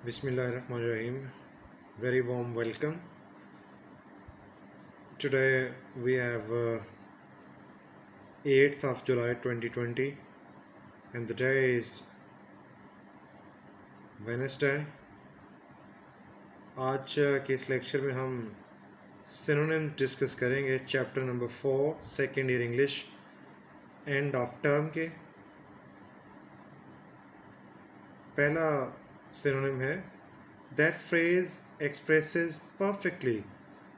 Bismillahirrahmanirrahim. Very warm welcome. Today we have 8th of July 2020 and the day is Wednesday. आज के इस lecture में हम synonyms discuss करेंगे chapter number 4 second year English end of term के। पहला synonym है that phrase expresses perfectly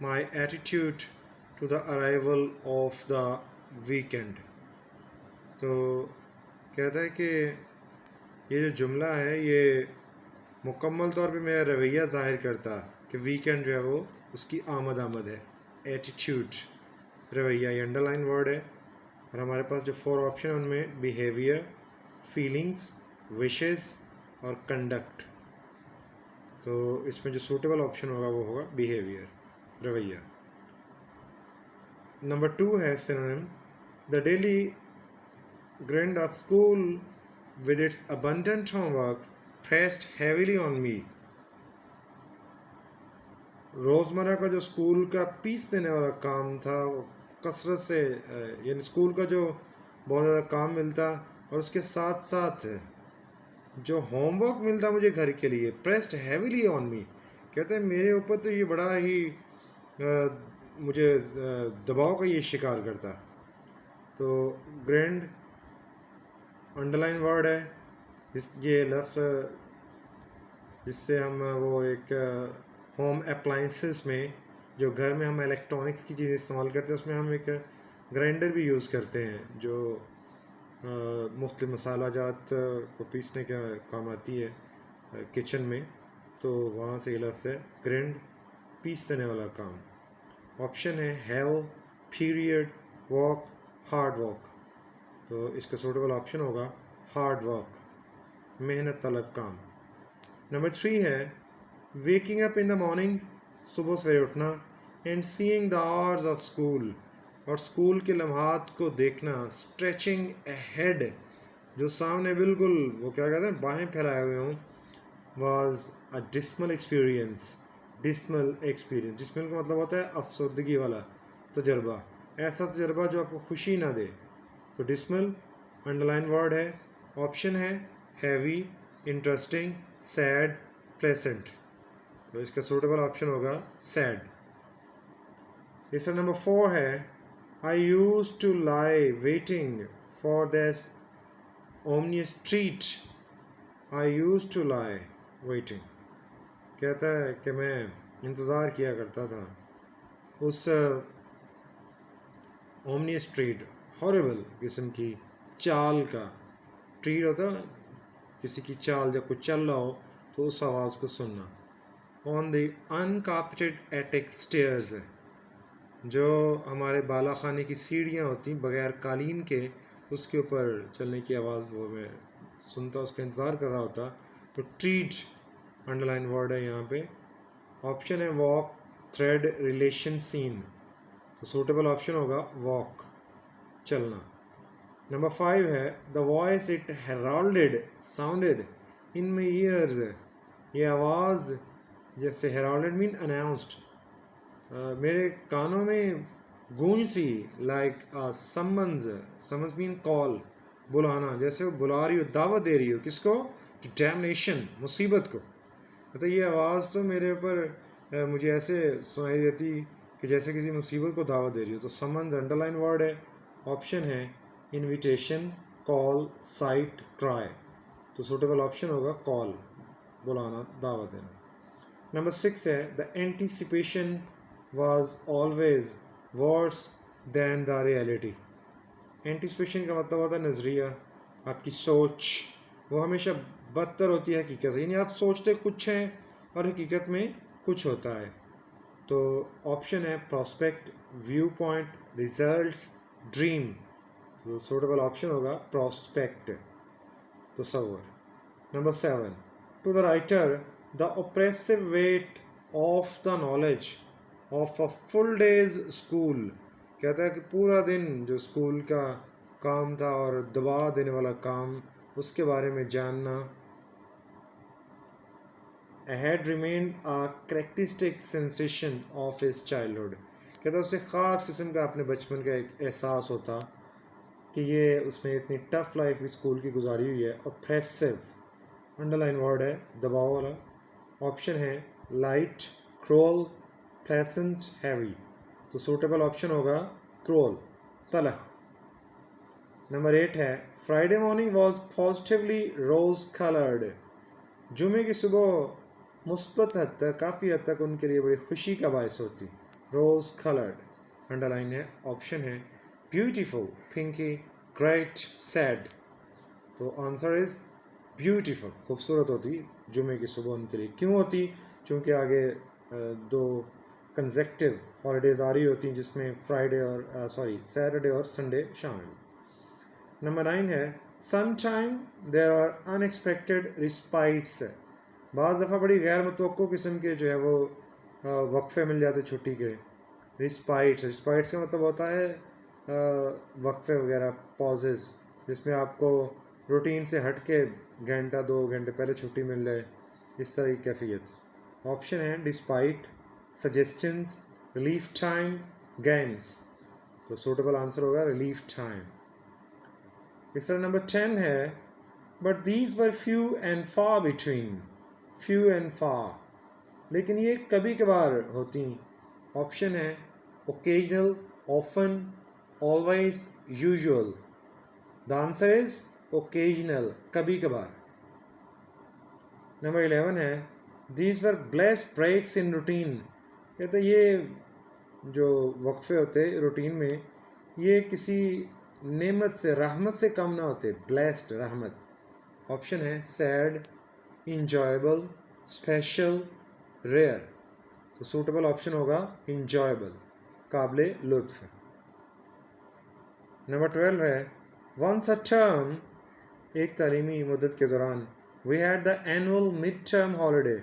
my attitude to the arrival of the weekend. तो कहता है कि ये जो जुमला है ये मुकम्मल तौर पे मेरा रवैया ज़ाहिर करता कि वीकेंड जो है वो उसकी आमद है। एटीट्यूड रवैया ये अंडरलाइन वर्ड है और हमारे पास जो 4 ऑप्शन है उनमें बिहेवियर, फीलिंग्स, विशेस और कंडक्ट। तो इसमें जो सूटेबल ऑप्शन होगा वो होगा बिहेवियर, रवैया। नंबर 2 है synonym the daily grind of school with its abundant homework pressed heavily on me। रोज़मर्रा का जो स्कूल का पीस देने वाला काम था वो कसरत से यानी स्कूल का जो बहुत ज़्यादा काम मिलता और उसके साथ साथ जो होमवर्क मिलता मुझे घर के लिए प्रेस्ड हैवीली ऑन मी। कहते हैं मेरे ऊपर तो ये बड़ा ही मुझे दबाव का ये शिकार करता। तो ग्रैंड अंडरलाइन वर्ड है ये लफ्ज़ जिससे हम वो एक होम अप्लाइंसेस में जो घर में हम इलेक्ट्रॉनिक्स की चीज़ें इस्तेमाल करते हैं उसमें हम एक ग्राइंडर भी यूज़ करते हैं जो मुख्तलिफ मसाला जात को पीसने का काम आती है किचन में। तो वहाँ से ये लफ्ज़ है ग्राइंड, पीस देने वाला काम। ऑप्शन है hello, period, walk, hard walk. तो इसका सूटेबल ऑप्शन होगा हार्ड वर्क, मेहनत तलब काम। नंबर 3 है waking up in the morning, सुबह सवेरे उठना, and seeing the hours of school, और स्कूल के लम्हात को देखना, स्ट्रेचिंग अहेड, जो सामने बिल्कुल वो क्या कहते हैं बाहें फैलाए हुए हों, was a dismal experience. Dismal experience, dismal का मतलब होता है अफसरदगी वाला तजर्बा, ऐसा तजर्बा जो आपको खुशी ना दे। तो डिस्मल अंडरलाइन वर्ड है। ऑप्शन है हैवी, इंटरेस्टिंग, सैड, प्लेसेंट। तो इसका सूटेबल ऑप्शन होगा सैड। इसका नंबर 4 है I use to lie waiting for this ominous treat. I use to lie waiting, कहता है कि मैं इंतज़ार किया करता था उस ओमनियस ट्रीट, हॉरिबल किस्म की चाल का। ट्रीट होता किसी की चाल, जब कुछ चल रहा हो तो उस आवाज़ को सुनना। ऑन द अनकार्पेटेड एटिक स्टेयर्स, जो हमारे बाला खाने की सीढ़ियाँ होती बगैर कालीन के, उसके ऊपर चलने की आवाज़ वो मैं सुनता, उसका इंतज़ार कर रहा होता। तो ट्रीट अंडरलाइन वर्ड है यहाँ पे। ऑप्शन है वॉक, थ्रेड, रिलेशन, सीन। तो सूटेबल ऑप्शन होगा वॉक, चलना। नंबर 5 है the voice it heralded sounded in my ears. ये आवाज़ जैसे हेराल्डेड मीन अनाउंस्ड, मेरे कानों में गूंज थी। Like summons, summons mean call, बुलाना, जैसे वो बुला रही हो, दावत दे रही हो किसको, टू डैमनेशन, मुसीबत को। मतलब ये आवाज़ तो मेरे ऊपर मुझे ऐसे सुनाई देती कि जैसे किसी मुसीबत को दावत दे रही हो। तो समन्स अंडरलाइन वर्ड है। ऑप्शन है इनविटेशन, कॉल, साइट, क्राई। तो सूटेबल ऑप्शन होगा कॉल, बुलाना, दावत देना। नंबर 6 है the anticipation was always verse then the reality. Anticipation का मतलब होता है नज़रिया, आपकी सोच, वो हमेशा बदतर होती है हकीकत से। यानी आप सोचते कुछ हैं और हकीकत में कुछ होता है। तो ऑप्शन है prospect, view point, results, dream. तो सूटेबल ऑप्शन होगा प्रॉस्पेक्ट, तसव्वुर। Number 7 to the writer the oppressive weight of the knowledge of a full day's school. कहता है कि पूरा दिन जो स्कूल का काम था और दबाव देने वाला काम, उसके बारे में जानना। A had remained a characteristic sensation of his childhood. कहता उसे ख़ास किस्म का अपने बचपन का एक एहसास होता कि ये उसने इतनी टफ लाइफ भी स्कूल की गुजारी हुई है. ऑप्रेसिव अंडरलाइन वर्ड है दबाव वाला. ऑप्शन है लाइट, क्रोल, प्लेसेंट, हैवी. तो सूटेबल ऑप्शन होगा क्रोल, तलख. नंबर 8 है Friday morning was positively rose coloured. जुमे की सुबह मुस्बत हद तक काफ़ी हद तक उनके लिए बड़ी खुशी का बायस होती. रोज कलर्ड अंडरलाइन है. ऑप्शन है ब्यूटीफुल, पिंकी, ग्रेट, सैड. तो आंसर इज ब्यूटीफुल, खूबसूरत होती जुमे की सुबह उनके लिए. क्यों होती? क्योंकि आगे दो कंसेक्टिव हॉलीडेज आ रही होती जिसमें फ्राइडे और सैटरडे और संडे शामिल. नंबर 9 है some time there are unexpected respites. बाज़ दफ़ा बड़ी गैर मुतवक्को किस्म के जो है वो वक्फे मिल जाते छुट्टी के. रिस्पाइट्स का मतलब होता है वक्फे वगैरह, पॉजेज, जिसमें आपको रूटीन से हट के घंटा 2 घंटे पहले छुट्टी मिल जाए, इस तरह की कैफियत. ऑप्शन है despite, suggestions, relief time, games. तो सूटेबल आंसर होगा रिलीफ टाइम. इस तरह नंबर 10 है but these were few and far between. Few and far, लेकिन ये कभी कभार होती. ऑप्शन है occasional, often, always, usual. The answer is occasional, कभी कभार. नंबर 11 है these were blessed breaks in routine. कहते ये जो वक्फे होते रूटीन में, ये किसी नेमत से, रहमत से कम ना होते. ब्लेस्ड, रहमत. ऑप्शन है सैड, इंजॉयबल, स्पेशल, रेयर. तो सूटेबल ऑप्शन होगा इंजॉयबल, काबिले लुत्फ. नंबर 12 है वंस अ टर्म, एक तालीमी मुद्दत के दौरान, we had the annual mid term holiday.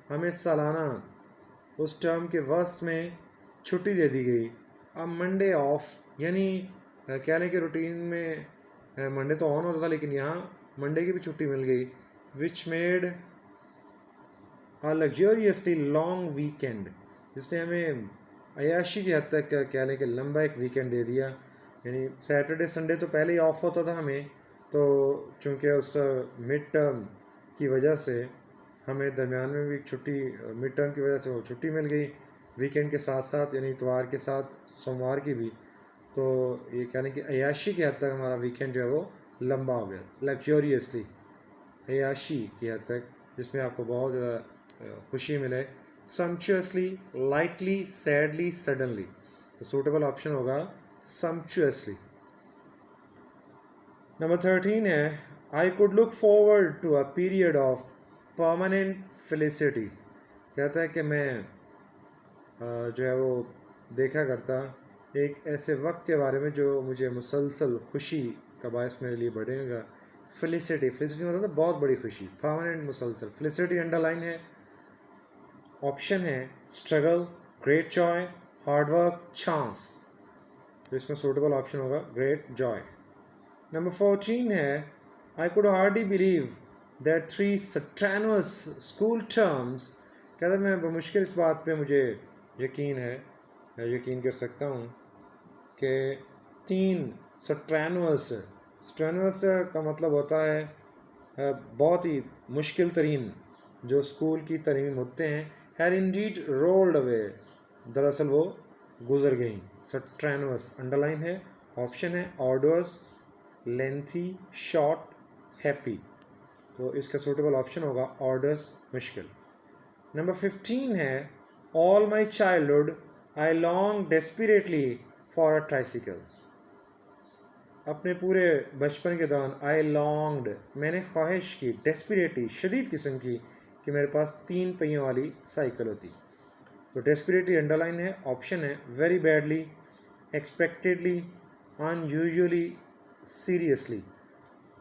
हमें सालाना उस टर्म के वस्त में छुट्टी दे दी गई. अब मंडे ऑफ, यानी कह लें कि रूटीन में मंडे तो ऑन होता था, लेकिन यहाँ मंडे की भी छुट्टी मिल गई. Which made a luxuriously long weekend, जिसने हमें अयाशी की हद तक कह लें कि लंबा एक वीकेंड दे दिया. यानी सैटरडे संडे तो पहले ही ऑफ होता था हमें, तो चूँकि उस मिड टर्म की वजह से हमें दरमियान में भी छुट्टी, मिड टर्म की वजह से वो छुट्टी मिल गई वीकेंड के साथ साथ, यानी इतवार के साथ सोमवार की भी. तो ये कह लें कि अयाशी की हद तक हमारा वीकेंड जो है वो लंबा हो गया. लग्जरियसली, अयाशी की हद तक, जिसमें आपको बहुत ज़्यादा खुशी मिले. Sumptuously, lightly, sadly, suddenly. तो सूटेबल ऑप्शन होगा सम्चुअसली. नंबर 13 है I could look forward to a period of permanent felicity. कहता है कि मैं जो है वो देखा करता एक ऐसे वक्त के बारे में जो मुझे मुसलसल खुशी का बायस मेरे लिए बढ़ेगा. फेलिसिटी मतलब तो बहुत बड़ी खुशी. परमानेंट, मुसलसल. फेलिसिटी अंडरलाइन है. ऑप्शन है struggle, great Joy, hard work, chance. तो इसमें सूटेबल ऑप्शन होगा ग्रेट जॉय. नंबर 14 है I could hardly believe that 3 strenuous school terms. कहता मैं बमुश्किल इस बात पे मुझे यकीन है, यकीन कर सकता हूँ कि 3 स्ट्रेनुअस का मतलब होता है बहुत ही मुश्किल तरीन जो स्कूल की तलीमी मुद्दे हैं. हैड इंडीड रोल्ड अवे, दरअसल वो गुजर गई. स्ट्रेनुअस अंडरलाइन है. ऑप्शन है ऑर्डर्स, लेंथी, शॉर्ट, हैप्पी. तो इसका सूटेबल ऑप्शन होगा ऑर्डर्स, मुश्किल. नंबर 15 है all my childhood I long desperately for a tricycle. अपने पूरे बचपन के दौरान आई लॉन्ग्ड, मैंने ख्वाहिश की, डेस्परेटली, शदीद किस्म की, कि मेरे पास 3 पहियों वाली साइकिल होती. तो डेस्परेटली अंडरलाइन है. ऑप्शन है very badly, expectedly, unusually, seriously.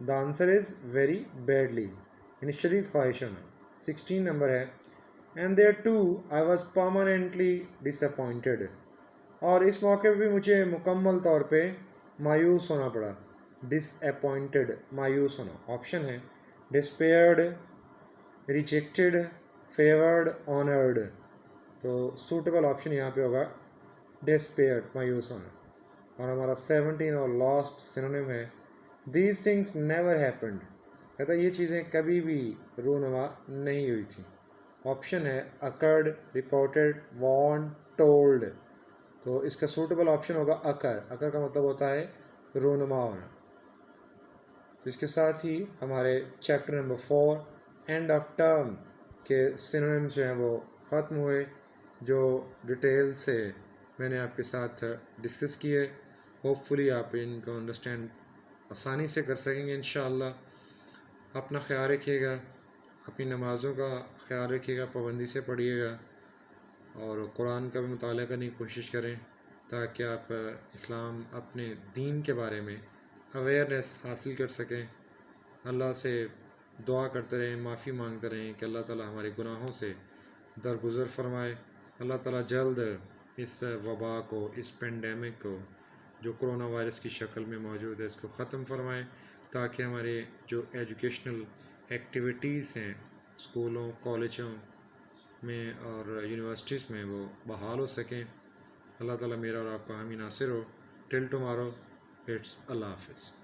The answer is very badly, यानी शदीद ख्वाहिश होना. 16 नंबर है and there too I was permanently disappointed. और इस मौके पर भी मुझे मुकम्मल तौर पे मायूस होना पड़ा. डिसअपॉइंटेड, मायूस होना. ऑप्शन है डिस्पेयर्ड, रिजेक्टेड, फेवर्ड, ऑनर्ड, तो सूटेबल ऑप्शन यहाँ पे होगा डिस्पेयर्ड, मायूस होना। और हमारा 17 और लास्ट सिनोनिम है दीज थिंग्स नेवर हैपेंड, कहता है ये चीज़ें कभी भी रूनुमा नहीं हुई थी। ऑप्शन है अकर्ड, रिपोर्टेड, वॉर्न, टोल्ड, तो इसका सूटेबल ऑप्शन होगा अकर। अकर का मतलब होता है रूनुमा होना। इसके साथ ही हमारे chapter number 4 and of term के सिनोनिम्स जो हैं वो ख़त्म हुए, जो डिटेल से मैंने आपके साथ डिस्कस किए। होपफुली आप इनको अंडरस्टैंड आसानी से कर सकेंगे इंशाअल्लाह। अपना ख्याल रखिएगा, अपनी नमाज़ों का ख्याल रखिएगा, पाबंदी से पढ़िएगा और कुरान का भी मुताला करने की कोशिश करें ताकि आप इस्लाम अपने दीन के बारे में अवेयरनेस हासिल कर सकें। अल्लाह से दुआ करते रहें, माफ़ी मांगते रहें कि अल्लाह ताला हमारे गुनाहों से दरगुज़र फरमाए। अल्लाह ताला जल्द इस वबा को, इस पेंडेमिक को जो कोरोना वायरस की शक्ल में मौजूद है इसको ख़त्म फरमाए ताकि हमारे जो एजुकेशनल एक्टिविटीज़ हैं स्कूलों, कॉलेजों में और यूनिवर्सिटीज़ में वो बहाल हो सकें। अल्लाह ताला मेरा और आपका हामी नासिर हो। टिल टुमारो, इट्स अल्लाह हाफ़िज़।